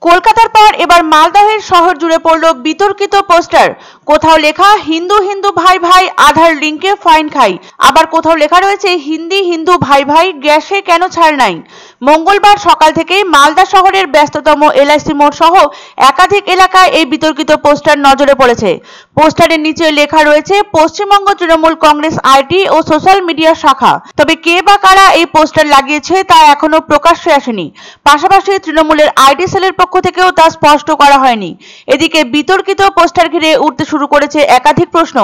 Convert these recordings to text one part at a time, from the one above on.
কলকাতার পর এবার মালদহের শহর জুড়ে পড়ল বিতর্কিত পোস্টার। কোথাও লেখা হিন্দু হিন্দু ভাই ভাই আধার লিঙ্কে ফাইন খাই, আবার কোথাও লেখা রয়েছে হিন্দি হিন্দু ভাই ভাই গ্যাসে কেন ছাড় নাই। মঙ্গলবার সকাল থেকে মালদা শহরের ব্যস্ততম এলআইসি মোড় সহ একাধিক এলাকায় এই বিতর্কিত পোস্টার নজরে পড়েছে। পোস্টারের নিচে লেখা রয়েছে পশ্চিমবঙ্গ তৃণমূল কংগ্রেস আইটি ও সোশ্যাল মিডিয়া শাখা। তবে কে বা কারা এই পোস্টার লাগিয়েছে তা এখনো প্রকাশ্যে আসেনি। পাশাপাশি তৃণমূলের আইটি সেলের পক্ষ থেকেও তা স্পষ্ট করা হয়নি। এদিকে বিতর্কিত পোস্টার ঘিরে উঠতে শুরু করেছে একাধিক প্রশ্ন।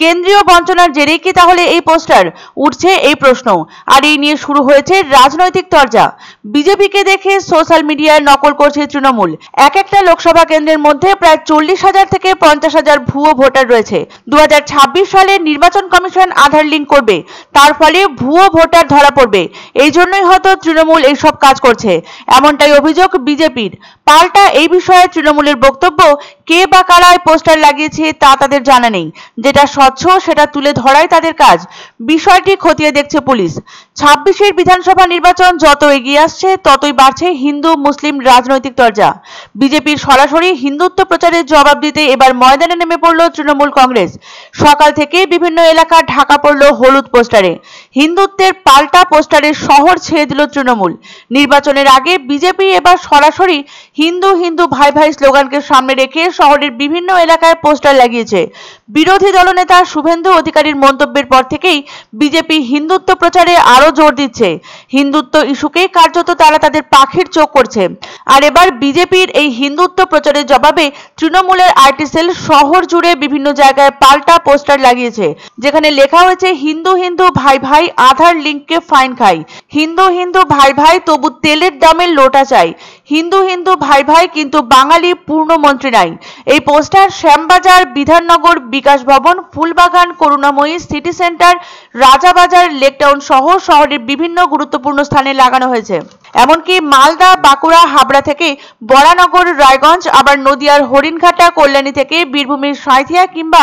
কেন্দ্রীয় বঞ্চনার জেরেই কি তাহলে এই পোস্টার? উঠছে এই প্রশ্ন। আর এই নিয়ে শুরু হয়েছে রাজনৈতিক তরজা। বিজেপিকে দেখে সোশ্যাল মিডিয়ায় নকল করছে তৃণমূল। এক একটা লোকসভা কেন্দ্রের মধ্যে প্রায় 40,000 থেকে 50,000 ভুয়ো ভোটার রয়েছে। 2026 সালে নির্বাচন কমিশন আধার লিঙ্ক করবে, তার ফলে ভুয়ো ভোটার ধরা পড়বে। এই জন্যই হয়তো তৃণমূল এইসব কাজ করছে, এমনটাই অভিযোগ বিজেপির। পাল্টা এই বিষয়ে তৃণমূলের বক্তব্য, কে বা কারা পোস্টার লাগিয়েছে তা তাদের জানা নেই, যেটা স্বচ্ছ সেটা তুলে ধরাই তাদের কাজ। বিষয়টি খতিয়ে দেখছে পুলিশ। 26-এর বিধানসভা নির্বাচন যত এগিয়ে আসছে ততই বাড়ছে হিন্দু মুসলিম রাজনৈতিক তরজা। বিজেপির সরাসরি হিন্দুত্ব প্রচারের জবাব দিতে এবার ময়দানে নেমে পড়ল তৃণমূল কংগ্রেস। সকাল থেকে বিভিন্ন এলাকা ঢাকা পড়ল হলুদ পোস্টারে। হিন্দুত্বের পাল্টা পোস্টারে শহর ছেয়ে দিল তৃণমূল। নির্বাচনের আগে বিজেপি এবার সরাসরি হিন্দু হিন্দু ভাই ভাই স্লোগানকে সামনে রেখে শহরের বিভিন্ন এলাকায় পোস্টার লাগিয়েছে। বিরোধী দলনেতা শুভেন্দু অধিকারীর মন্তব্যের পর থেকেই বিজেপি হিন্দুত্ব প্রচারে আরো জোর দিচ্ছে। হিন্দুত্ব ইস্যুকে কার্যত তারা তাদের পাখির চোখ করছে। আর এবার বিজেপির এই হিন্দুত্ব প্রচারের জবাবে তৃণমূলের আইটি সেল শহর জুড়ে বিভিন্ন জায়গায় পাল্টা পোস্টার লাগিয়েছে, যেখানে লেখা হয়েছে হিন্দু হিন্দু ভাই ভাই আধার লিঙ্ককে ফাইন খাই, হিন্দু হিন্দু ভাই ভাই তবু তেলের দামের লোটা চাই, হিন্দু হিন্দু ভাই ভাই কিন্তু বাঙালি পূর্ণমন্ত্রী নাই। এই পোস্টার শ্যামবাজার, বিধাননগর, বিকাশ ভবন, ফুলবাগান, করুণাময়ী, সিটি সেন্টার, রাজাবাজার, লেকটাউন সহ শহরের বিভিন্ন গুরুত্বপূর্ণ স্থানে লাগানো হয়েছে। এমনকি মালদা, বাঁকুড়া, হাবড়া থেকে বরানগর, রায়গঞ্জ, আবার নদিয়ার হরিণঘাটা, কল্যাণী থেকে বীরভূমের সাঁইথিয়া কিংবা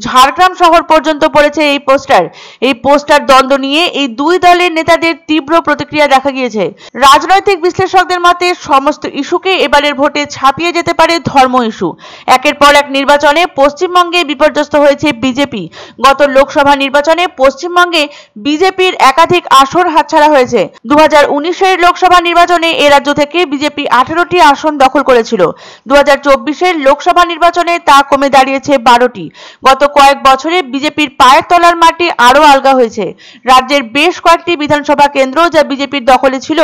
ঝাড়গ্রাম শহর পর্যন্ত পড়েছে এই পোস্টার। এই পোস্টার দ্বন্দ্ব নিয়ে এই দুই দলের নেতাদের তীব্র প্রতিক্রিয়া দেখা গিয়েছে। রাজনৈতিক বিশ্লেষকদের মতে সমস্ত ইস্যুকে এবারের ভোটে ছাপিয়ে যেতে পারে ধর্ম ইস্যু। একের পর এক নির্বাচনে পশ্চিমবঙ্গে বিপর্যস্ত হয়েছে বিজেপি। গত লোকসভা নির্বাচনে পশ্চিমবঙ্গে বিজেপির একাধিক আসন হাতছাড়া হয়েছে। 2019-এর লোকসভা নির্বাচনে এ রাজ্য থেকে বিজেপি 18টি আসন দখল করেছিল। 2024-এর লোকসভা নির্বাচনে তা কমে দাঁড়িয়েছে 12টি। গত কয়েক বছরে বিজেপির পায়ের তলার মাটি আরো আলগা হয়েছে। রাজ্যের বেশ কয়েকটি বিধানসভা কেন্দ্র যা বিজেপির দখলে ছিল,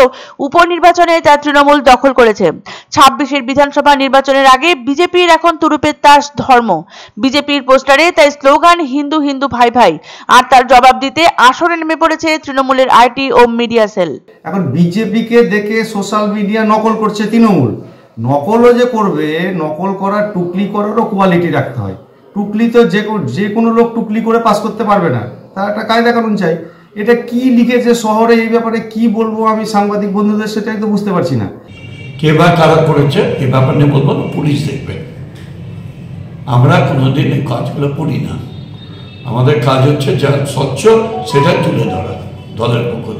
উপনির্বাচনে তা তৃণমূল দখল করেছে। 26-এর বিধানসভা নির্বাচনের আগে বিজেপির এখন তুরুপের তাস ধর্ম। বিজেপির পোস্টারে তাই স্লোগান হিন্দু হিন্দু ভাই ভাই, আর তার জবাব দিতে আসরে নেমে পড়েছে তৃণমূলের আইটি ও মিডিয়া সেল। এখন বিজেপিকে দেখে সোশ্যাল মিডিয়া নকল করছে তৃণমূল। নকলও যে করবে, নকল করার টুকলি করারও কোয়ালিটি রাখতে হয়। টুকলি তো যে কোনো লোক টুকলি করে পাস করতে পারবে না, তার একটা কায়দা কানুন চাই। এটা কি লিখেছে শহরে, এই ব্যাপারে কি বলবো আমি সাংবাদিক বন্ধুদের, সেটাই তো বুঝতে পারছি না। কে বা কারা করেছে এ ব্যাপার নিয়ে বলবো না, পুলিশ দেখবে। আমরা কোনোদিন এই কাজগুলো করি না। আমাদের কাজ হচ্ছে যা স্বচ্ছ সেটা তুলে ধরা দলের পক্ষ থেকে।